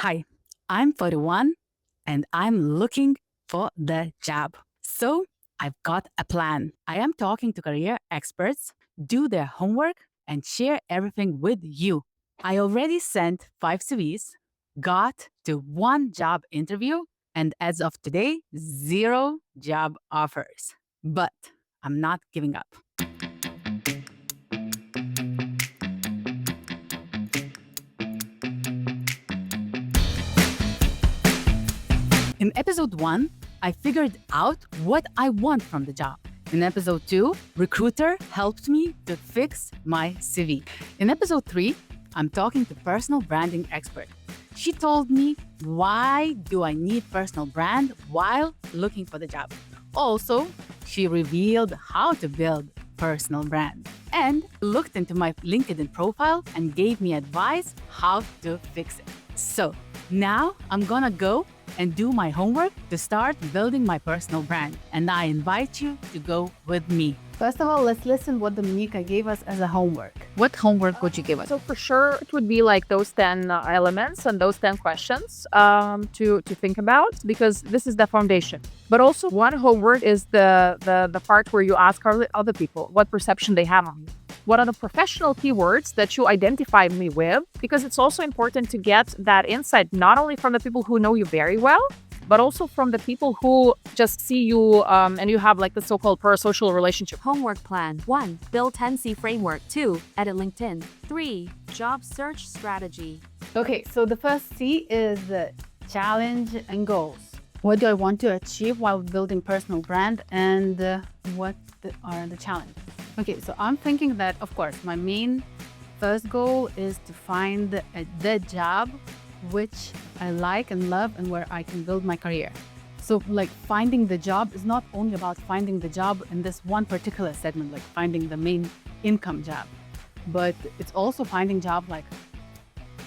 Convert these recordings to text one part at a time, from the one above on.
Hi, I'm 41 and I'm looking for the job. So I've got a plan. I am talking to career experts, do their homework, and share everything with you. I already sent 5 CVs, got to one job interview, and as of today, zero job offers. But I'm not giving up. In episode 1, I figured out what I want from the job. In episode 2, recruiter helped me to fix my CV. In episode 3, I'm talking to personal branding expert. She told me why do I need personal brand while looking for the job. Also, she revealed how to build personal brand and looked into my LinkedIn profile and gave me advice how to fix it. So now I'm gonna go and do my homework to start building my personal brand. And I invite you to go with me. First of all, let's listen what Dominika gave us as a homework. What homework would you give us? So for sure, it would be like those 10 elements and those 10 questions to think about, because this is the foundation. But also one homework is the part where you ask other people what perception they have on you. What are the professional keywords that you identify me with? Because it's also important to get that insight, not only from the people who know you very well, but also from the people who just see you and you have like the so-called parasocial relationship. Homework plan. 1. Build 10C framework. 2. Edit LinkedIn. 3. Job search strategy. Okay, so the first C is challenge and goals. What do I want to achieve while building personal brand, and what are the challenges? Okay, so I'm thinking that, of course, my main first goal is to find the job which I like and love and where I can build my career. So like finding the job is not only about finding the job in this one particular segment, like finding the main income job, but it's also finding job like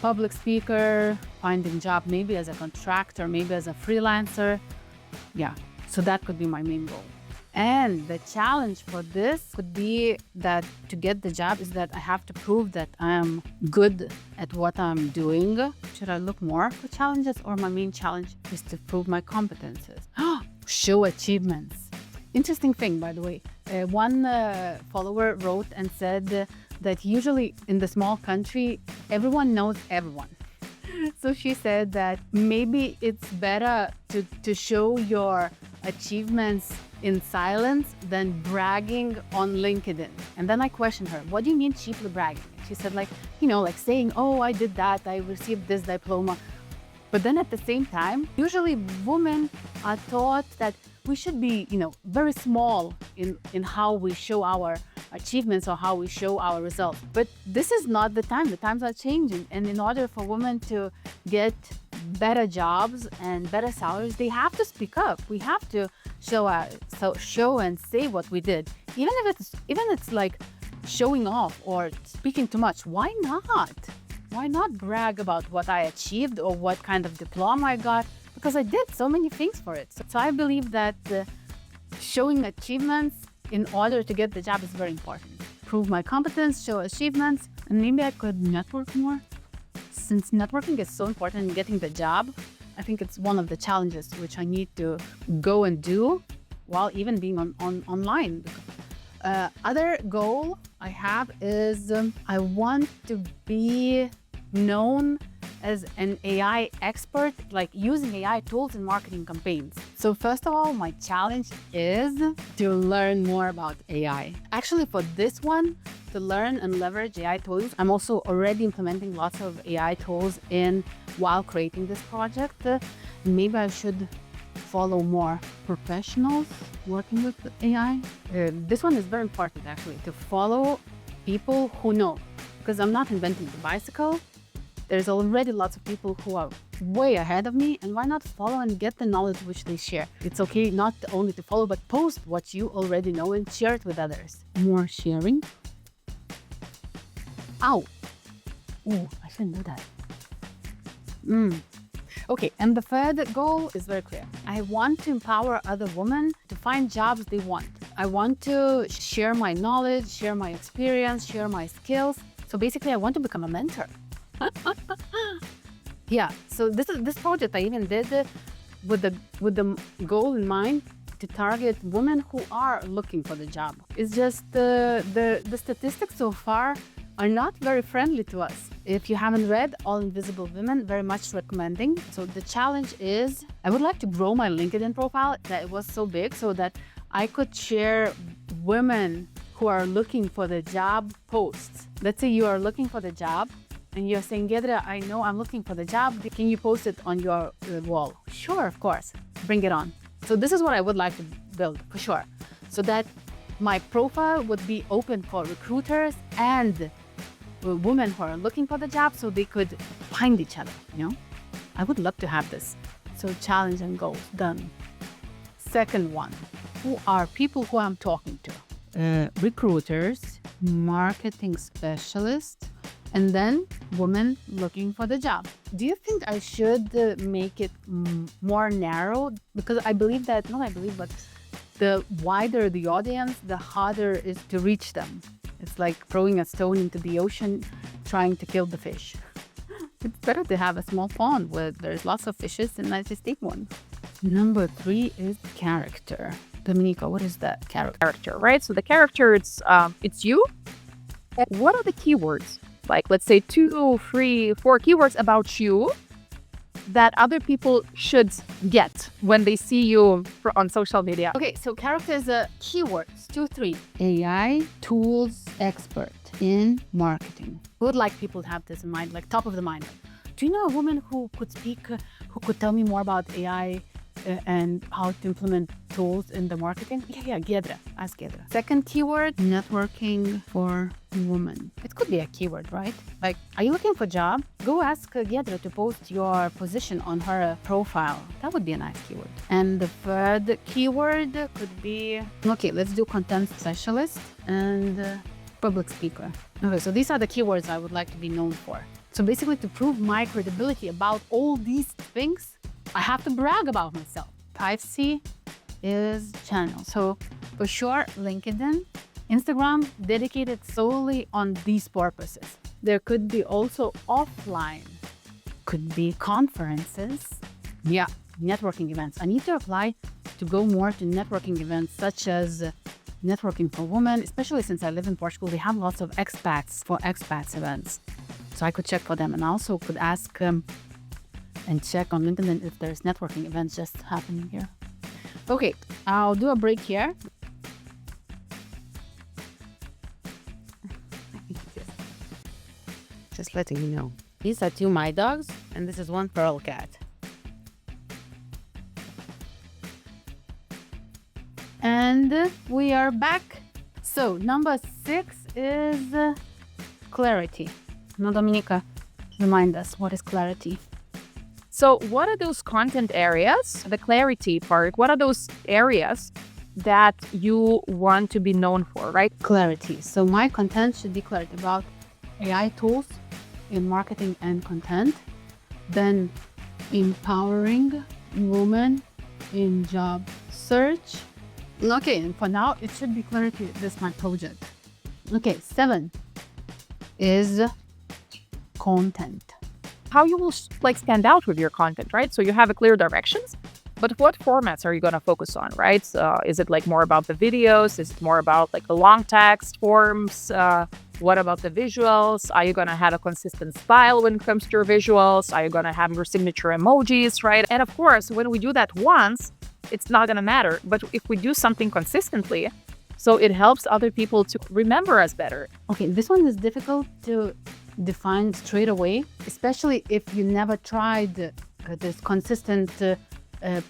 public speaker, finding job maybe as a contractor, maybe as a freelancer. Yeah, so that could be my main goal. And the challenge for this could be that to get the job is that I have to prove that I'm good at what I'm doing. Should I look more for challenges, or my main challenge is to prove my competences? Show achievements. Interesting thing, by the way. One follower wrote and said that usually in the small country, everyone knows everyone. So she said that maybe it's better to show your achievements in silence than bragging on LinkedIn. And then I questioned her, what do you mean cheaply bragging? She said like saying, oh, I did that, I received this diploma. But then at the same time, usually women are taught that we should be, very small in how we show our achievements or how we show our results. But this is not the time. The times are changing. And in order for women to get better jobs and better salaries, they have to speak up. We have to show and say what we did. Even if it's like showing off or speaking too much. Why not? Why not brag about what I achieved or what kind of diploma I got? Because I did so many things for it. So I believe that showing achievements in order to get the job is very important. Prove my competence, show achievements, and maybe I could network more. Since networking is so important in getting the job, I think it's one of the challenges which I need to go and do while even being online. Other goal I have is I want to be known as an AI expert, like using AI tools in marketing campaigns. So first of all, my challenge is to learn more about AI. Actually, for this one, to learn and leverage AI tools, I'm also already implementing lots of AI tools while creating this project. Maybe I should follow more professionals working with AI. This one is very important, actually, to follow people who know, because I'm not inventing the bicycle. There's already lots of people who are way ahead of me, and why not follow and get the knowledge which they share? It's okay not only to follow, but post what you already know and share it with others. More sharing. Ow. Oh, I shouldn't do that. Okay, and the third goal is very clear. I want to empower other women to find jobs they want. I want to share my knowledge, share my experience, share my skills. So basically, I want to become a mentor. Yeah, so this project I even did with the goal in mind to target women who are looking for the job. It's just the statistics so far are not very friendly to us. If you haven't read All Invisible Women, very much recommending. So the challenge is I would like to grow my LinkedIn profile that it was so big so that I could share women who are looking for the job posts. Let's say you are looking for the job and you're saying, Gedra, I know I'm looking for the job. Can you post it on your wall? Sure, of course. Bring it on. So this is what I would like to build for sure. So that my profile would be open for recruiters and women who are looking for the job so they could find each other, I would love to have this. So challenge and goals, done. Second one, who are people who I'm talking to? Recruiters, marketing specialists, and then women looking for the job. Do you think I should make it more narrow? Because I believe that, not I believe, but the wider the audience, the harder it is to reach them. It's like throwing a stone into the ocean, trying to kill the fish. It's better to have a small pond where there's lots of fishes and I just take one. Number 3 is character. Dominika, what is that Character, right? So the character, it's you. What are the keywords? Like, let's say 2, 3, 4 keywords about you that other people should get when they see you on social media. Okay, so character is keywords, 2, 3. AI tools expert in marketing. I would like people to have this in mind, like top of the mind. Do you know a woman who could speak, who could tell me more about AI and how to implement tools in the marketing? Yeah, Gedra. Ask Gedra. Second keyword, networking for women. It could be a keyword, right? Like, are you looking for a job? Go ask Gedra to post your position on her profile. That would be a nice keyword. And the third keyword could be, okay, let's do content specialist and public speaker. Okay, so these are the keywords I would like to be known for. So basically, to prove my credibility about all these things, I have to brag about myself. 5C is channel. So for sure, LinkedIn, Instagram, dedicated solely on these purposes. There could be also offline, could be conferences. Yeah, networking events. I need to apply to go more to networking events such as networking for women, especially since I live in Portugal. They have lots of expats events. So I could check for them and also could ask and check on LinkedIn if there's networking events just happening here. Okay, I'll do a break here. Just letting you know. These are 2 my dogs and this is 1 feral cat. And we are back. So number 6 is clarity. Now, Dominika, remind us, what is clarity? So what are those content areas, the clarity part, what are those areas that you want to be known for, right? Clarity. So my content should be clarity about AI tools in marketing and content. Then empowering women in job search. Okay, and for now, it should be clarity. This is my project. Okay, 7 is content. How you will stand out with your content, right? So you have a clear directions, but what formats are you going to focus on, right? Is it more about the videos? Is it more about the long text forms? What about the visuals? Are you going to have a consistent style when it comes to your visuals? Are you going to have your signature emojis, right? And of course, when we do that once, it's not going to matter. But if we do something consistently, so it helps other people to remember us better. Okay, this one is difficult to define straight away, especially if you never tried this consistent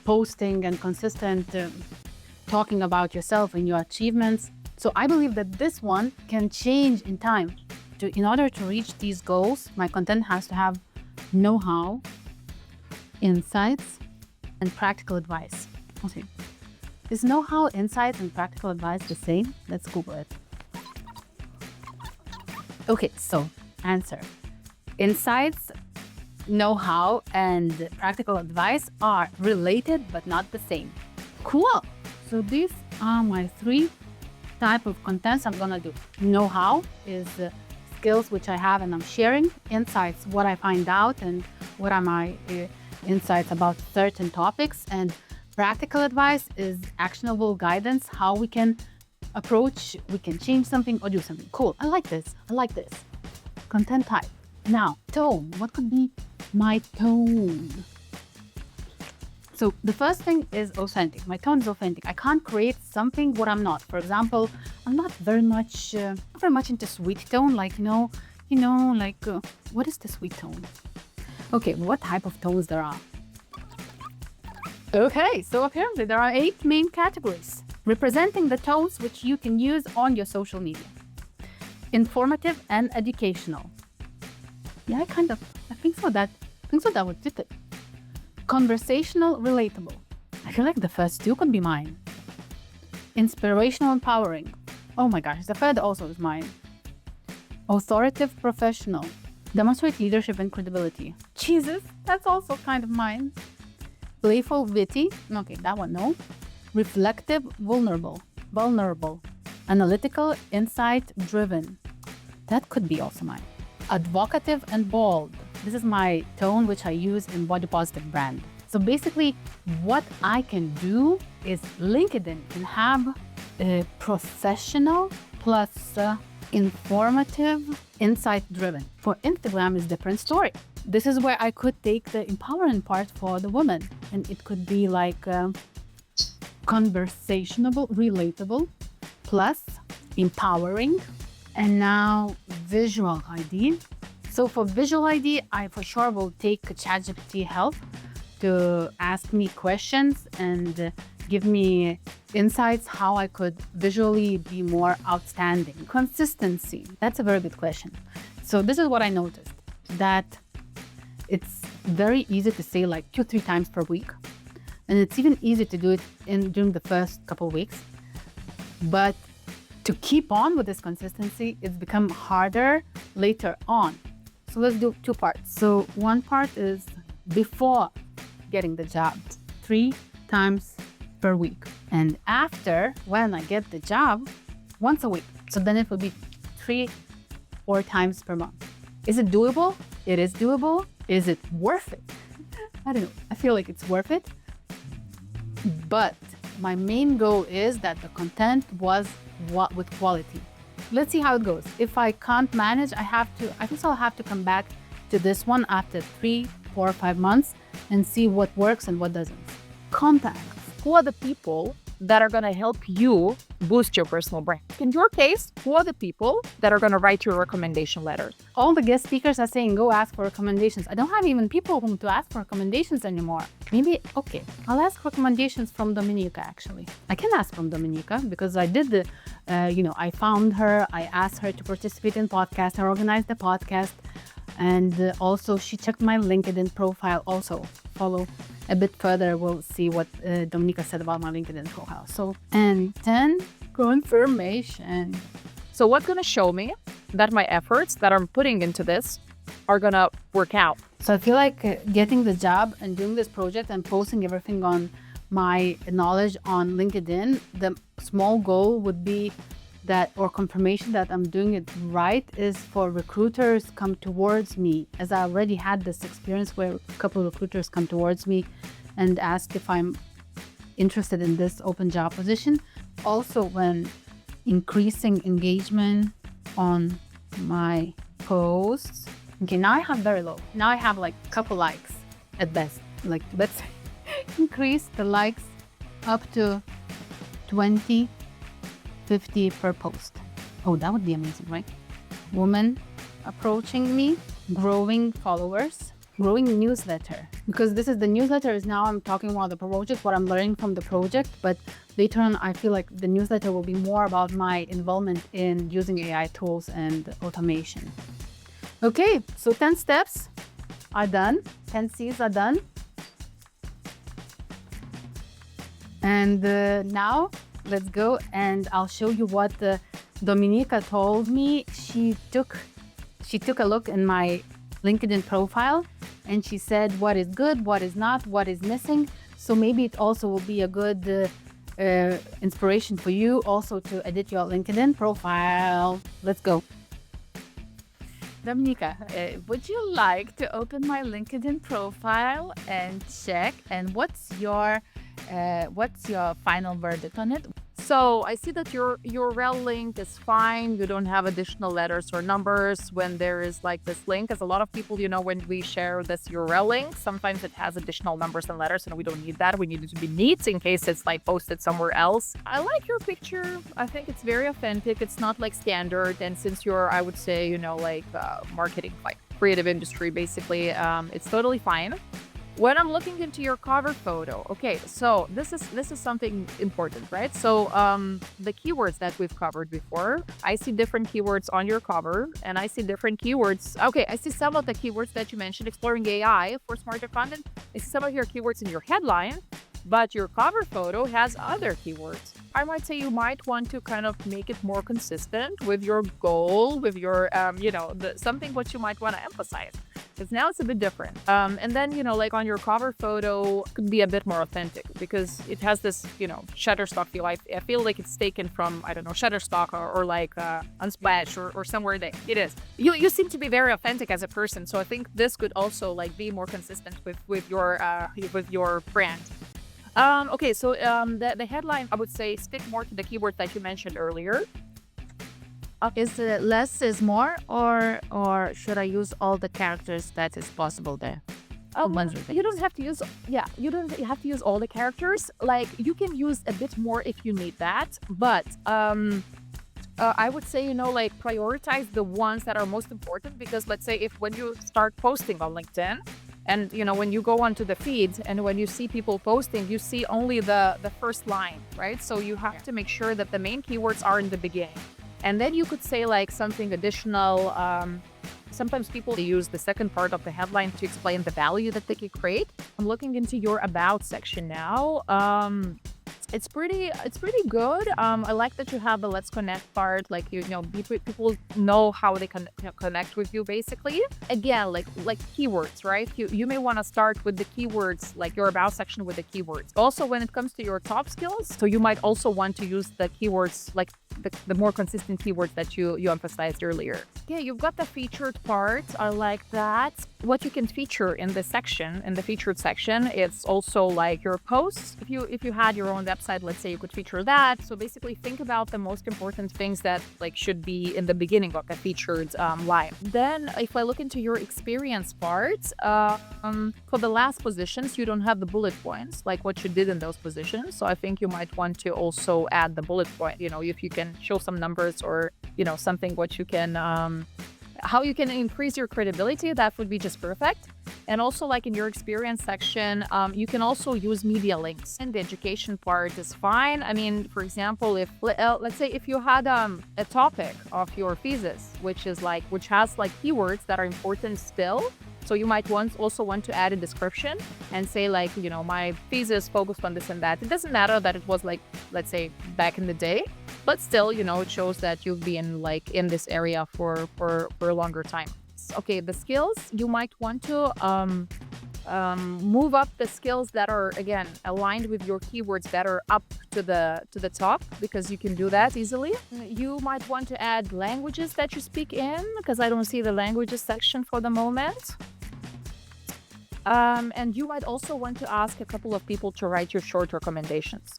posting and consistent talking about yourself and your achievements. So I believe that this one can change in time. In order to reach these goals, my content has to have know-how, insights, and practical advice. Okay. Is know-how, insights, and practical advice the same? Let's Google it. Okay, so answer. Insights, know-how, and practical advice are related but not the same. Cool. So these are my 3 type of contents I'm gonna do. Know-how is skills which I have and I'm sharing. Insights, what I find out and what are my insights about certain topics, and practical advice is actionable guidance, how we can approach, we can change something or do something. Cool, I like this, I like this. Content type. Now, tone, what could be my tone? So the first thing is authentic. My tone is authentic. I can't create something what I'm not. For example, I'm not very much into sweet tone, like, what is the sweet tone? Okay, what type of tones there are? Okay, so apparently there are 8 main categories representing the tones which you can use on your social media. Informative and educational. Yeah, I think so that would fit it. Conversational, relatable. I feel like the first 2 could be mine. Inspirational, empowering. Oh my gosh, the third also is mine. Authoritative, professional. Demonstrate leadership and credibility. Jesus, that's also kind of mine. Playful, witty. Okay, that one, no. Reflective, vulnerable. Analytical, insight-driven. That could be also mine. Advocative and bold. This is my tone which I use in Body Positive brand. So basically, what I can do is LinkedIn can have a professional plus informative, insight-driven. For Instagram is different story. This is where I could take the empowering part for the woman, and it could be like conversational, relatable, plus empowering, and now visual ID. So for visual ID, I for sure will take ChatGPT help to ask me questions and give me insights how I could visually be more outstanding. Consistency, that's a very good question. So this is what I noticed, that it's very easy to say like 2-3 times per week. And it's even easy to do it during the first couple of weeks. But to keep on with this consistency, it's become harder later on. So let's do 2 parts. So one part is before getting the job, 3 times per week. And after, when I get the job, once a week. So then it will be 3-4 times per month. Is it doable? It is doable. Is it worth it? I don't know. I feel like it's worth it. But my main goal is that the content was with quality. Let's see how it goes. If I can't manage, I think I'll have to come back to this one after 3, 4, 5 months and see what works and what doesn't. Contacts. Who are the people that are going to help you boost your personal brand? In your case, who are the people that are going to write your recommendation letters? All the guest speakers are saying, go ask for recommendations. I don't have even people whom to ask for recommendations anymore. Maybe, okay, I'll ask recommendations from Dominika, actually. I can ask from Dominika because I did I found her, I asked her to participate in podcast, I organized the podcast, and also she checked my LinkedIn profile also. Follow a bit further, we'll see what Dominika said about my LinkedIn profile. So, and 10, confirmation. So what's going to show me that my efforts that I'm putting into this are going to work out? So I feel like getting the job and doing this project and posting everything on my knowledge on LinkedIn, the small goal would be that, or confirmation that I'm doing it right, is for recruiters come towards me, as I already had this experience where a couple of recruiters come towards me and ask if I'm interested in this open job position. Also, when increasing engagement on my posts. Okay, now I have very low. Now I have like a couple likes at best. Like, let's increase the likes up to 20, 50 per post. Oh, that would be amazing, right? Woman approaching me, growing followers, growing newsletter. Because this is the newsletter is now I'm talking about the project, what I'm learning from the project, but later on I feel like the newsletter will be more about my involvement in using AI tools and automation. Okay, so 10 steps are done, 10 C's are done. And now let's go and I'll show you what Dominika told me. She took a look in my LinkedIn profile and she said what is good, what is not, what is missing. So maybe it also will be a good inspiration for you also to edit your LinkedIn profile. Let's go. Dominica, would you like to open my LinkedIn profile and check? And what's your final verdict on it? So I see that your URL link is fine. You don't have additional letters or numbers when there is like this link. As a lot of people, when we share this URL link, sometimes it has additional numbers and letters, and we don't need that. We need it to be neat in case it's like posted somewhere else. I like your picture. I think it's very authentic. It's not like standard. And since you're, I would say, marketing, like creative industry, basically, it's totally fine. When I'm looking into your cover photo, okay, so this is something important, right? So the keywords that we've covered before, I see different keywords on your cover, and I see different keywords. Okay, I see some of the keywords that you mentioned, exploring AI for smarter content. I see some of your keywords in your headline, but your cover photo has other keywords. I might say you might want to kind of make it more consistent with your goal, with your, something what you might want to emphasize. Because now it's a bit different. And then, like on your cover photo, could be a bit more authentic because it has this, Shutterstock feel. I feel like it's taken from, I don't know, Shutterstock or like Unsplash or somewhere that it is. You seem to be very authentic as a person. So I think this could also like be more consistent with your brand. Okay, so the headline, I would say stick more to the keywords that you mentioned earlier. Is it less is more, or should I use all the characters that is possible there? You don't have to use, you don't have to use all the characters. Like you can use a bit more if you need that, but I would say, prioritize the ones that are most important because let's say when you start posting on LinkedIn and, when you go onto the feed and when you see people posting, you see only the first line, right? So you have to make sure that the main keywords are in the beginning. And then you could say like something additional. Sometimes people use the second part of the headline to explain the value that they can create. I'm looking into your about section now. It's pretty good. I like that you have the let's connect part. Like people know how they can connect with you basically. Again, like keywords, right? You may want to start with the keywords, like your about section with the keywords. Also, when it comes to your top skills, so you might also want to use the keywords like the more consistent keywords that you emphasized earlier. Yeah, you've got the featured part. I like that. What you can feature in the featured section, it's also like your posts. If you had your own website, let's say you could feature that. So basically think about the most important things that like should be in the beginning of the featured line. Then if I look into your experience part, for the last positions, you don't have the bullet points like what you did in those positions. So I think you might want to also add the bullet point, if you can show some numbers or, something what you can, how you can increase your credibility, that would be just perfect. And also like in your experience section, you can also use media links, and the education part is fine. I mean, for example, if let's say if you had a topic of your thesis, which has like keywords that are important still. So you might also want to add a description and say like, my thesis focused on this and that. It doesn't matter that it was like, let's say back in the day, but still, it shows that you've been like in this area for a longer time. Okay, the skills, you might want to move up the skills that are, again, aligned with your keywords better up to the top, because you can do that easily. You might want to add languages that you speak in, because I don't see the languages section for the moment. And you might also want to ask a couple of people to write your short recommendations.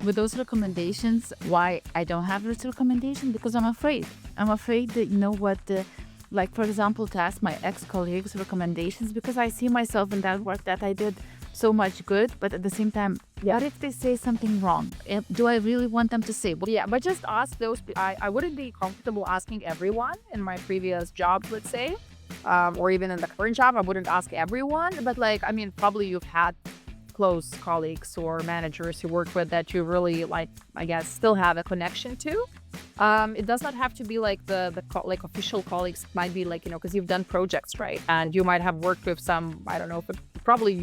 With those recommendations, why I don't have those recommendations? Because I'm afraid. I'm afraid that, like, for example, to ask my ex-colleagues recommendations, because I see myself in that work that I did so much good, but at the same time, what if they say something wrong? Do I really want them to say? Yeah, but just ask those. I wouldn't be comfortable asking everyone in my previous job, let's say, or even in the current job. I wouldn't ask everyone, but probably you've had close colleagues or managers you work with that you really still have a connection to. It does not have to be like the official colleagues. It might be because you've done projects, right? And you might have worked with some, I don't know, but probably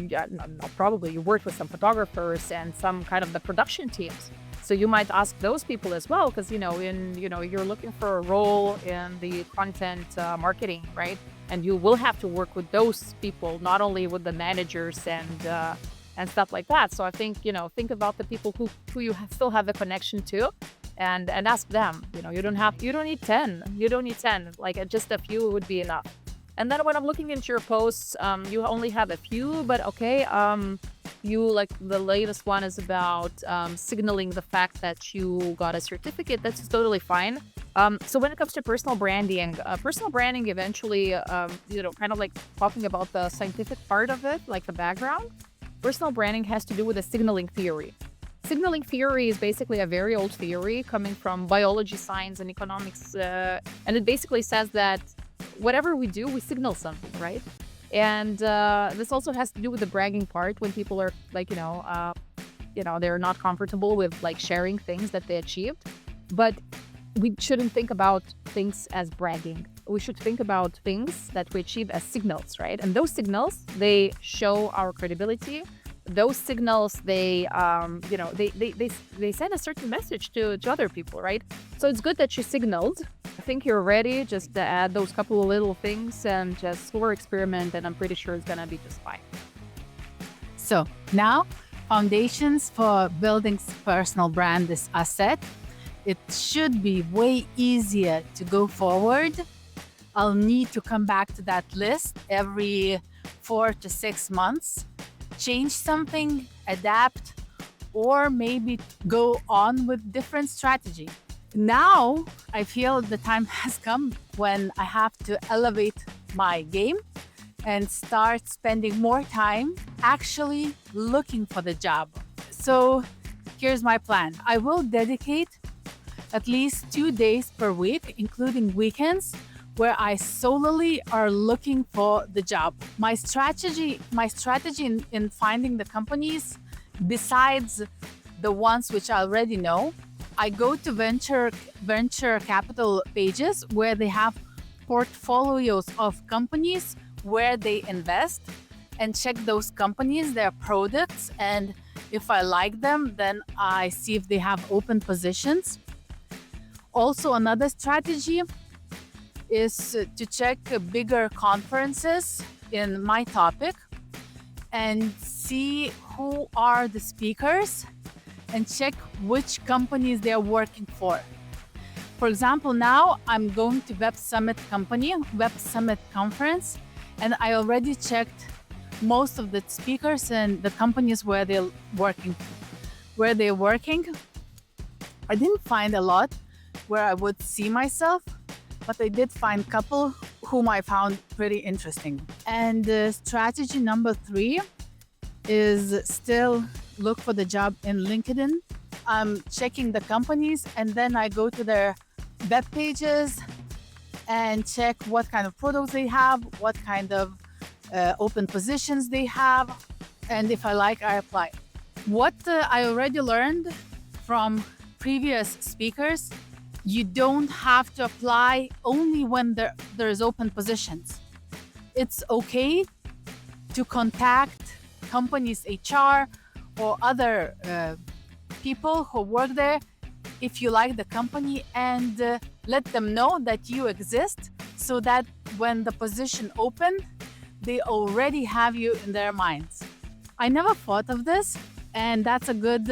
you worked with some photographers and some kind of the production teams. So you might ask those people as well, because you're looking for a role in the content marketing, right? And you will have to work with those people, not only with the managers and stuff like that. So I think think about the people who you still have a connection to, and ask them. You don't need 10. You don't need 10. Like just a few would be enough. And then when I'm looking into your posts, you only have a few, but okay. You like the latest one is about signaling the fact that you got a certificate. That's totally fine. So when it comes to personal branding eventually, kind of like talking about the scientific part of it, like the background. Personal branding has to do with the signaling theory. Signaling theory is basically a very old theory coming from biology, science, and economics. And it basically says that whatever we do, we signal something, right? And this also has to do with the bragging part when people are like, they're not comfortable with like sharing things that they achieved. But we shouldn't think about things as bragging. We should think about things that we achieve as signals, right? And those signals, they show our credibility. Those signals, they send a certain message to other people, right? So it's good that you signaled. I think you're ready just to add those couple of little things and just explore, experiment, and I'm pretty sure it's gonna be just fine. So now, foundations for building personal brand is set. It should be way easier to go forward. I'll need to come back to that list every 4 to 6 months, change something, adapt, or maybe go on with different strategy. Now, I feel the time has come when I have to elevate my game and start spending more time actually looking for the job. So here's my plan. I will dedicate at least 2 days per week, including weekends, where I solely are looking for the job. My strategy in finding the companies, besides the ones which I already know, I go to venture capital pages where they have portfolios of companies where they invest, and check those companies, their products, and if I like them, then I see if they have open positions. Also, another strategy is to check bigger conferences in my topic and see who are the speakers and check which companies they're working for. For example, now I'm going to Web Summit conference, and I already checked most of the speakers and the companies where they're working. I didn't find a lot where I would see myself, but I did find a couple whom I found pretty interesting. And strategy number 3 is still look for the job in LinkedIn. I'm checking the companies, and then I go to their web pages and check what kind of products they have, what kind of open positions they have, and if I like, I apply. What I already learned from previous speakers, you don't have to apply only when there's open positions. It's okay to contact companies' HR or other people who work there if you like the company, and let them know that you exist, so that when the position open, they already have you in their minds. I never thought of this, and that's a good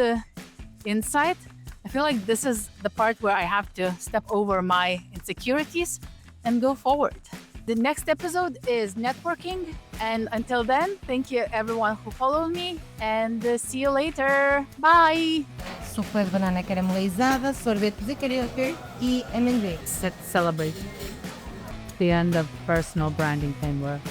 insight. I feel like this is the part where I have to step over my insecurities and go forward. The next episode is networking, and until then, thank you everyone who followed me, and see you later. Bye! Suco de banana caramelizada, sorvete de karaoke e amendoim. Let's celebrate the end of personal branding framework.